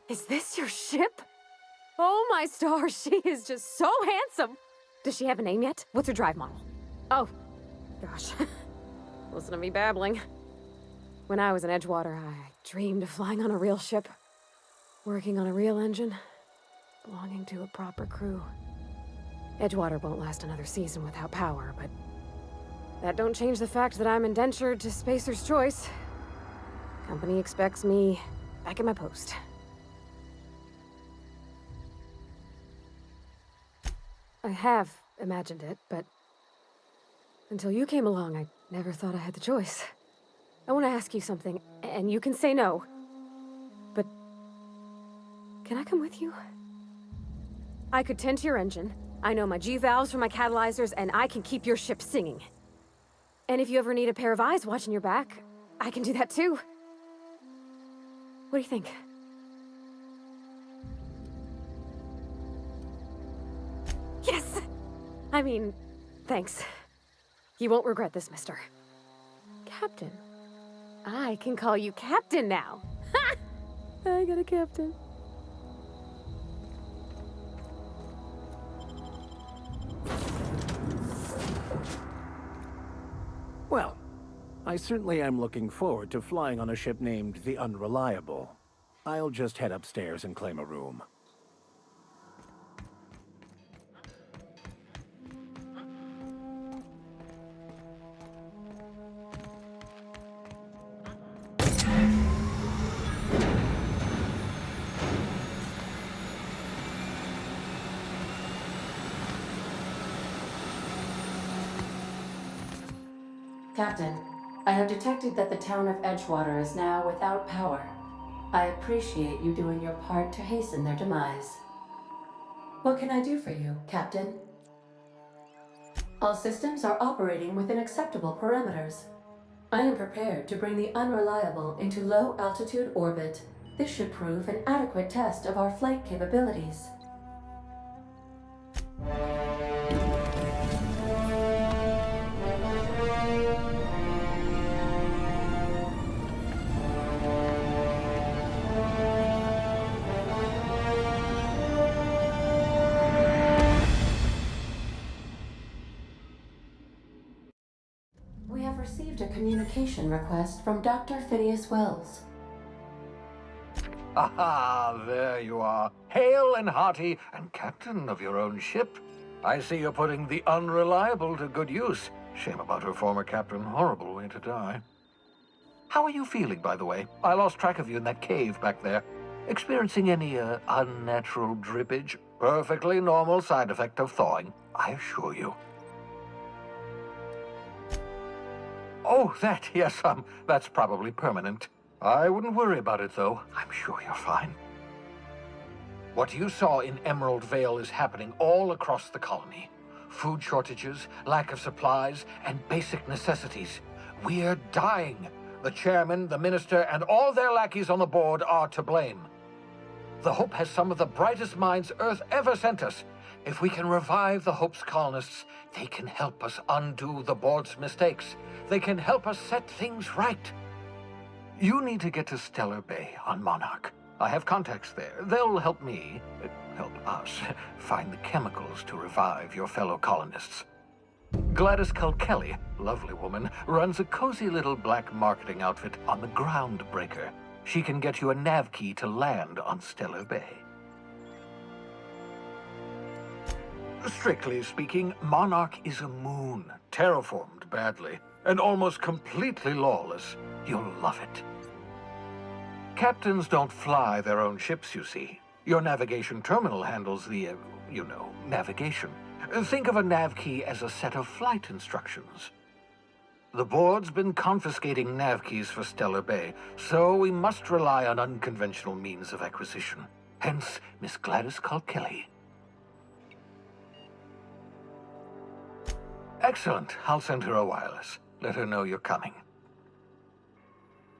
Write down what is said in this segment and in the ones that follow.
Is this your ship? Oh my stars, she is just so handsome! Does she have a name yet? What's her drive model? Oh, gosh. Listen to me babbling. When I was in Edgewater, I dreamed of flying on a real ship, working on a real engine, belonging to a proper crew. Edgewater won't last another season without power, but that don't change the fact that I'm indentured to Spacer's Choice. Company expects me back at my post. I have imagined it, but until you came along, I never thought I had the choice. I want to ask you something, and you can say no, but can I come with you? I could tend to your engine. I know my G-valves from my catalyzers, and I can keep your ship singing. And if you ever need a pair of eyes watching your back, I can do that too. What do you think? Yes! I mean, thanks. You won't regret this, mister. Captain. I can call you Captain now. Ha! I got a captain. Well, I certainly am looking forward to flying on a ship named the Unreliable. I'll just head upstairs and claim a room. Captain, I have detected that the town of Edgewater is now without power. I appreciate you doing your part to hasten their demise. What can I do for you, Captain? All systems are operating within acceptable parameters. I am prepared to bring the Unreliable into low-altitude orbit. This should prove an adequate test of our flight capabilities. We have received a communication request from Dr. Phineas Wells. Aha, there you are. Hale and hearty, and captain of your own ship. I see you're putting the Unreliable to good use. Shame about her former captain. Horrible way to die. How are you feeling, by the way? I lost track of you in that cave back there. Experiencing any, unnatural drippage? Perfectly normal side effect of thawing, I assure you. Oh, that, yes, that's probably permanent. I wouldn't worry about it, though. I'm sure you're fine. What you saw in Emerald Vale is happening all across the colony. Food shortages, lack of supplies, and basic necessities. We're dying. The chairman, the minister, and all their lackeys on the board are to blame. The Hope has some of the brightest minds Earth ever sent us. If we can revive the Hope's colonists, they can help us undo the board's mistakes. They can help us set things right. You need to get to Stellar Bay on Monarch. I have contacts there. They'll help me, help us, find the chemicals to revive your fellow colonists. Gladys Kelly, lovely woman, runs a cozy little black marketing outfit on the Groundbreaker. She can get you a nav key to land on Stellar Bay. Strictly speaking, Monarch is a moon, terraformed badly, and almost completely lawless. You'll love it. Captains don't fly their own ships, you see. Your navigation terminal handles the, navigation. Think of a nav key as a set of flight instructions. The board's been confiscating nav keys for Stellar Bay, so we must rely on unconventional means of acquisition. Hence, Miss Gladys Kelly. Excellent. I'll send her a wireless. Let her know you're coming.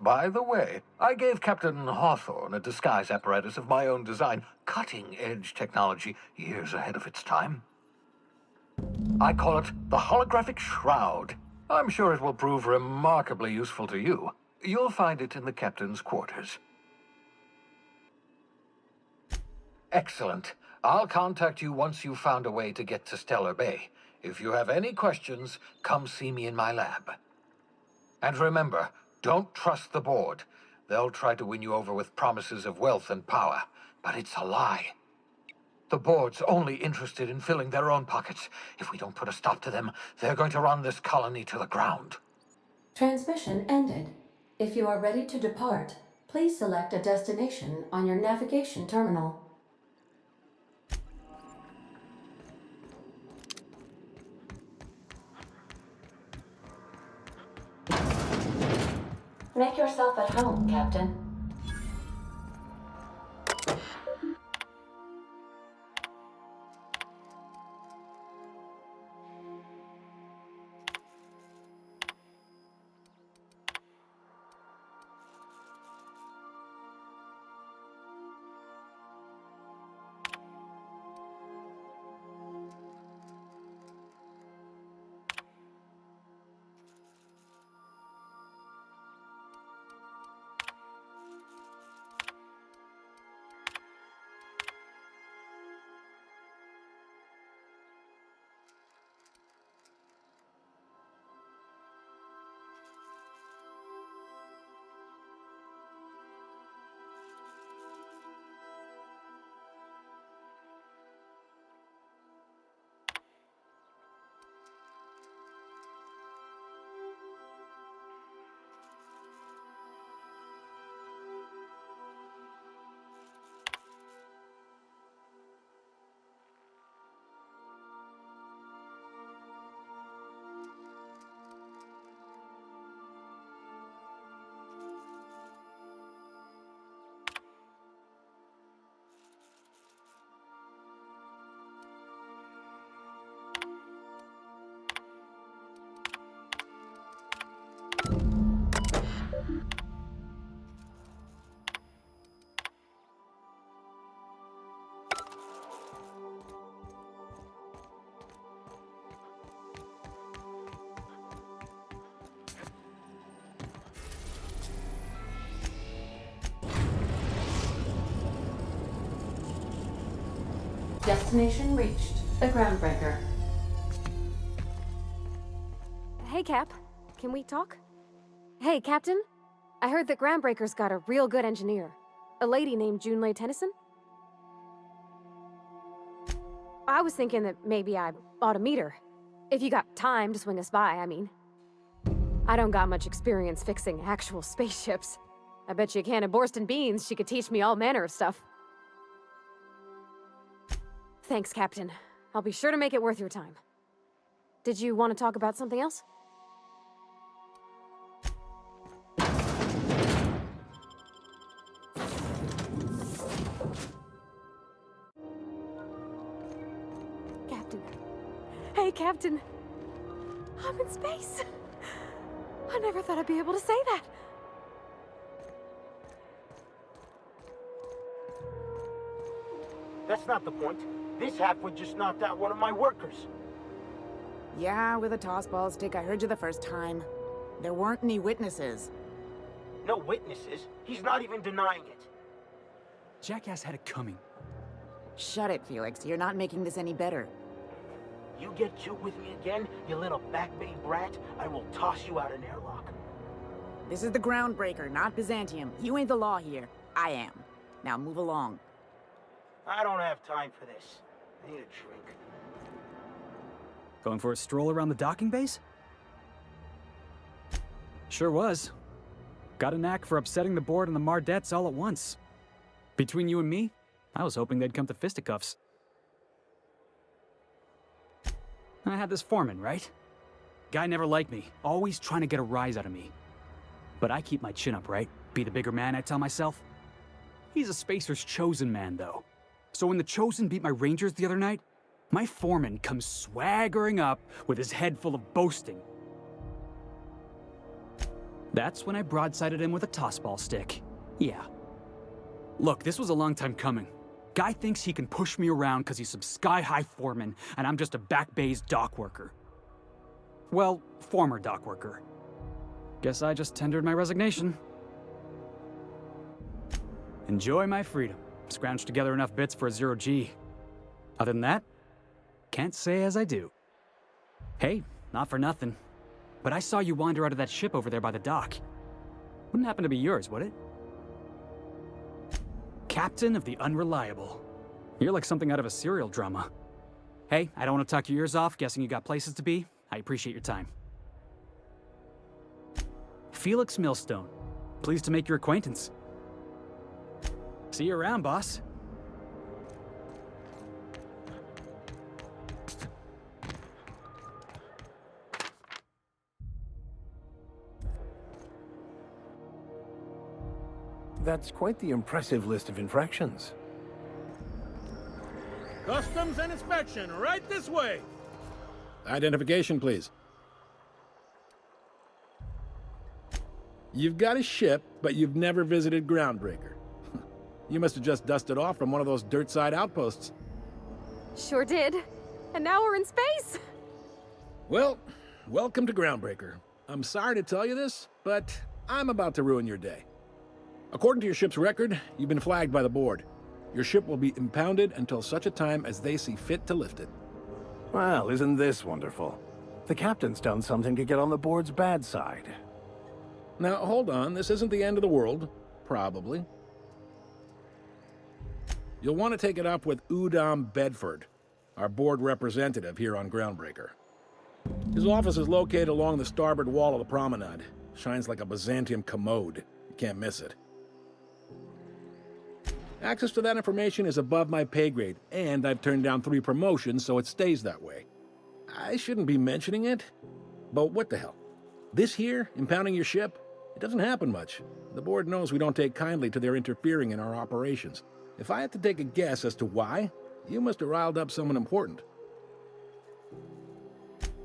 By the way, I gave Captain Hawthorne a disguise apparatus of my own design, cutting-edge technology, years ahead of its time. I call it the Holographic Shroud. I'm sure it will prove remarkably useful to you. You'll find it in the captain's quarters. Excellent. I'll contact you once you've found a way to get to Stellar Bay. If you have any questions, come see me in my lab. And remember, don't trust the board. They'll try to win you over with promises of wealth and power, but it's a lie. The board's only interested in filling their own pockets. If we don't put a stop to them, they're going to run this colony to the ground. Transmission ended. If you are ready to depart, please select a destination on your navigation terminal. Make yourself at home, Captain. Destination reached. The Groundbreaker. Hey, Cap. Can we talk? Hey, Captain. I heard that Groundbreaker's got a real good engineer. A lady named Junlei Tennyson. I was thinking that maybe I ought to meet her. If you got time to swing us by, I mean. I don't got much experience fixing actual spaceships. I bet you a can of Borston beans she could teach me all manner of stuff. Thanks, Captain. I'll be sure to make it worth your time. Did you want to talk about something else? Captain. Hey, Captain. I'm in space. I never thought I'd be able to say that. That's not the point. This halfwit just knocked out one of my workers. Yeah, with a tossball stick, I heard you the first time. There weren't any witnesses. No witnesses. He's not even denying it. Jackass had it coming. Shut it, Felix. You're not making this any better. You get cute with me again, you little Back Bay brat, I will toss you out an airlock. This is the Groundbreaker, not Byzantium. You ain't the law here. I am. Now move along. I don't have time for this. I need a drink. Going for a stroll around the docking base? Sure was. Got a knack for upsetting the board and the Mardettes all at once. Between you and me, I was hoping they'd come to fisticuffs. I had this foreman, right? Guy never liked me, always trying to get a rise out of me. But I keep my chin up, right? Be the bigger man, I tell myself. He's a Spacer's chosen man, though. So when the Chosen beat my Rangers the other night, my foreman comes swaggering up with his head full of boasting. That's when I broadsided him with a tossball stick. Yeah. Look, this was a long time coming. Guy thinks he can push me around because he's some sky-high foreman, and I'm just a Back Bay's dock worker. Well, former dock worker. Guess I just tendered my resignation. Enjoy my freedom. Scrounged together enough bits for a 0G. Other than that, can't say as I do. Hey, not for nothing, but I saw you wander out of that ship over there by the dock. Wouldn't happen to be yours, would it? Captain of the Unreliable. You're like something out of a serial drama. Hey, I don't want to talk your ears off, guessing you got places to be. I appreciate your time. Felix Millstone. Pleased to make your acquaintance. See you around, boss. That's quite the impressive list of infractions. Customs and inspection, right this way. Identification, please. You've got a ship, but you've never visited Groundbreaker. You must have just dusted off from one of those dirt-side outposts. Sure did. And now we're in space. Well, welcome to Groundbreaker. I'm sorry to tell you this, but I'm about to ruin your day. According to your ship's record, you've been flagged by the board. Your ship will be impounded until such a time as they see fit to lift it. Well, isn't this wonderful? The captain's done something to get on the board's bad side. Now, hold on. This isn't the end of the world. Probably. You'll want to take it up with Udom Bedford, our board representative here on Groundbreaker. His office is located along the starboard wall of the promenade. Shines like a Byzantium commode. You can't miss it. Access to that information is above my pay grade, and I've turned down 3 promotions, so it stays that way. I shouldn't be mentioning it, but what the hell? This here, impounding your ship, it doesn't happen much. The board knows we don't take kindly to their interfering in our operations. If I had to take a guess as to why, you must have riled up someone important.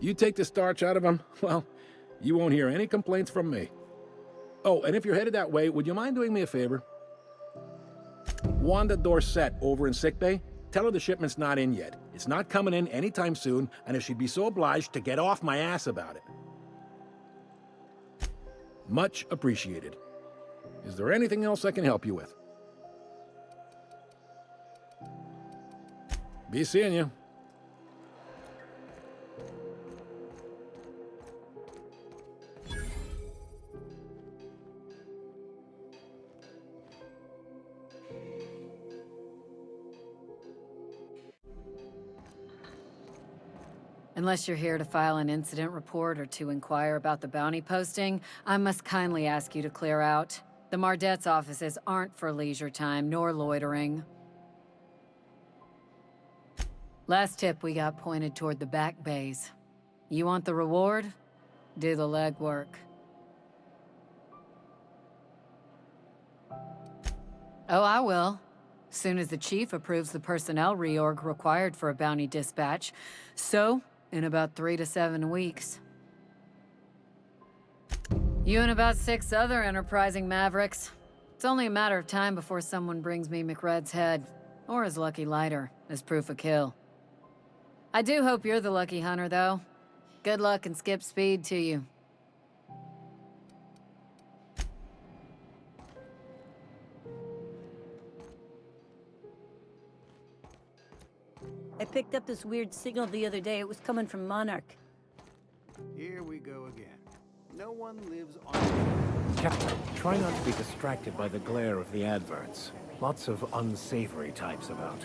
You take the starch out of them, well, you won't hear any complaints from me. Oh, and if you're headed that way, would you mind doing me a favor? Wanda Dorset over in sickbay, tell her the shipment's not in yet. It's not coming in anytime soon, and if she'd be so obliged to get off my ass about it. Much appreciated. Is there anything else I can help you with? Be seeing you. Unless you're here to file an incident report or to inquire about the bounty posting, I must kindly ask you to clear out. The Mardet's offices aren't for leisure time nor loitering. Last tip we got pointed toward the back bays. You want the reward? Do the legwork. Oh, I will. Soon as the chief approves the personnel reorg required for a bounty dispatch. So, in about 3 to 7 weeks. You and about 6 other enterprising mavericks. It's only a matter of time before someone brings me McRed's head, or his lucky lighter, as proof of kill. I do hope you're the lucky hunter, though. Good luck and skip speed to you. I picked up this weird signal the other day. It was coming from Monarch. Here we go again. No one lives on... Captain, try not to be distracted by the glare of the adverts. Lots of unsavory types about.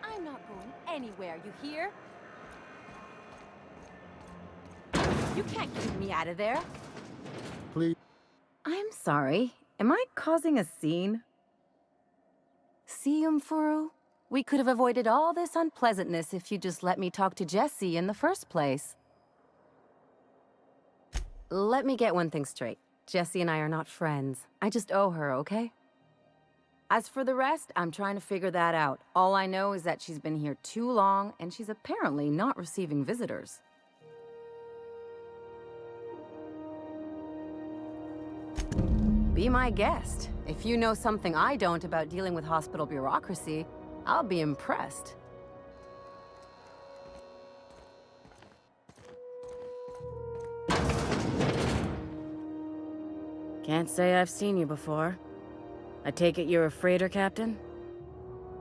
I'm not going anywhere, you hear? You can't keep me out of there. Please. I'm sorry. Am I causing a scene? See, Umfuru? We could have avoided all this unpleasantness if you just let me talk to Jesse in the first place. Let me get one thing straight. Jesse and I are not friends. I just owe her, okay? As for the rest, I'm trying to figure that out. All I know is that she's been here too long, and she's apparently not receiving visitors. Be my guest. If you know something I don't about dealing with hospital bureaucracy, I'll be impressed. Can't say I've seen you before. I take it you're a freighter captain?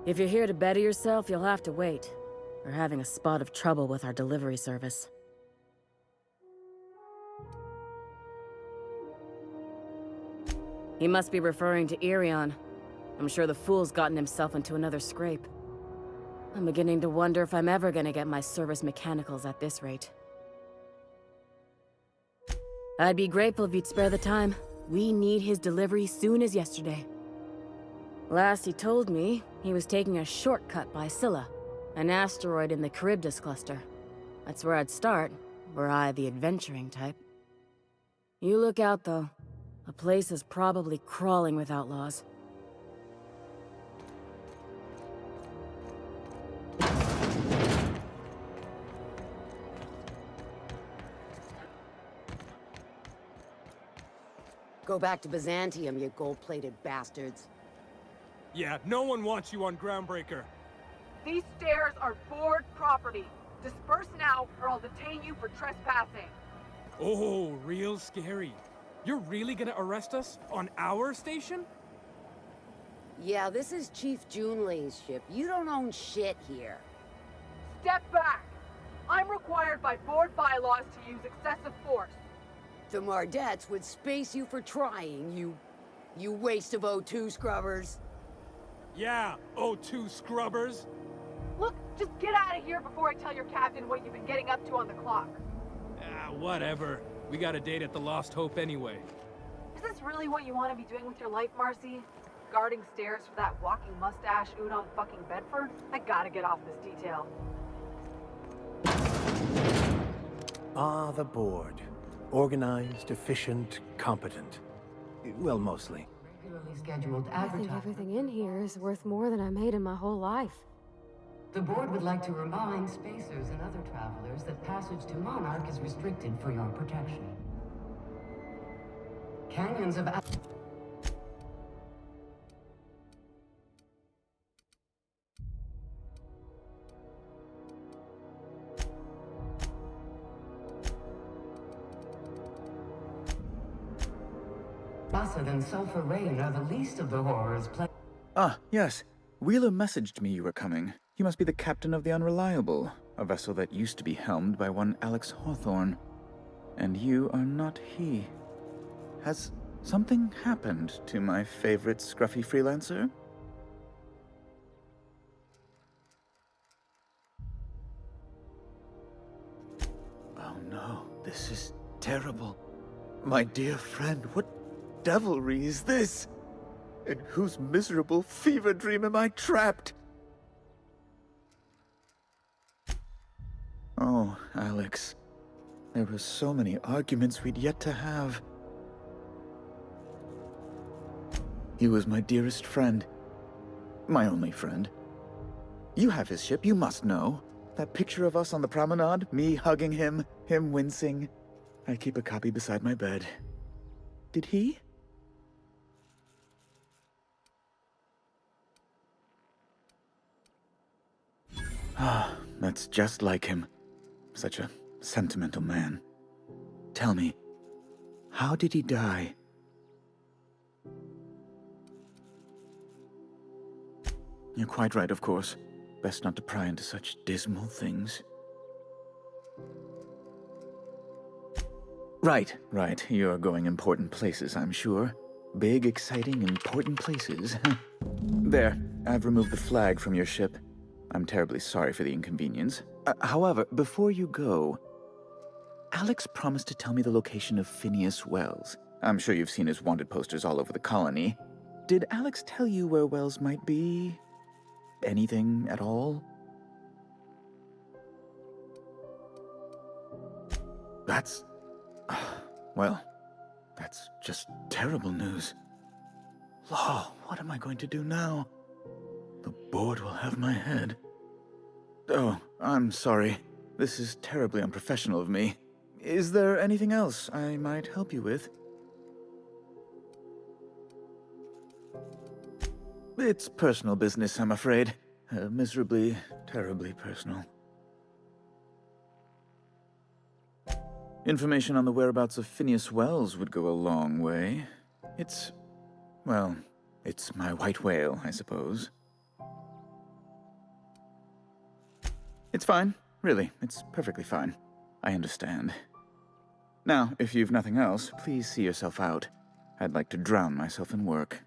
If you're here to better yourself, you'll have to wait. We're having a spot of trouble with our delivery service. He must be referring to Irion. I'm sure the fool's gotten himself into another scrape. I'm beginning to wonder if I'm ever gonna get my service mechanicals at this rate. I'd be grateful if you'd spare the time. We need his delivery soon as yesterday. Last he told me, he was taking a shortcut by Scylla, an asteroid in the Charybdis cluster. That's where I'd start, were I the adventuring type. You look out, though. The place is probably crawling with outlaws. Go back to Byzantium, you gold-plated bastards. Yeah, no one wants you on Groundbreaker. These stairs are board property. Disperse now, or I'll detain you for trespassing. Oh, real scary. You're really gonna arrest us on our station? Yeah, this is Chief Junlei's ship. You don't own shit here. Step back! I'm required by board bylaws to use excessive force. The Mardettes would space you for trying, you waste of O2 scrubbers. Yeah, O2 scrubbers. Look, just get out of here before I tell your captain what you've been getting up to on the clock. Ah, whatever. We got a date at the Lost Hope anyway. Is this really what you want to be doing with your life, Marcy? Guarding stairs for that walking mustache Udon fucking Bedford? I gotta get off this detail. Ah, the board. Organized, efficient, competent. Well, mostly. Regularly scheduled I think everything in here is worth more than I made in my whole life. The board would like to remind spacers and other travelers that passage to Monarch is restricted for your protection. Canyons of... Acid and sulfur rain are the least of the horrors Ah, yes. Wheeler messaged me you were coming. You must be the captain of the Unreliable, a vessel that used to be helmed by one Alex Hawthorne. And you are not he. Has something happened to my favorite scruffy freelancer? Oh no, this is terrible. My dear friend, what devilry is this? In whose miserable fever dream am I trapped? Oh, Alex. There were so many arguments we'd yet to have. He was my dearest friend. My only friend. You have his ship, you must know. That picture of us on the promenade, me hugging him, him wincing. I keep a copy beside my bed. Did he? Ah, that's just like him. Such a sentimental man. Tell me, how did he die? You're quite right, of course. Best not to pry into such dismal things. Right. You're going important places, I'm sure. Big, exciting, important places. There, I've removed the flag from your ship. I'm terribly sorry for the inconvenience. However, before you go, Alex promised to tell me the location of Phineas Wells. I'm sure you've seen his wanted posters all over the colony. Did Alex tell you where Wells might be? Anything at all? That's... well, that's just terrible news. Law, what am I going to do now? The board will have my head. Oh, I'm sorry. This is terribly unprofessional of me. Is there anything else I might help you with? It's personal business, I'm afraid. Miserably, terribly personal. Information on the whereabouts of Phineas Wells would go a long way. Well, it's my white whale, I suppose. It's fine, really. It's perfectly fine. I understand. Now, if you've nothing else, please see yourself out. I'd like to drown myself in work.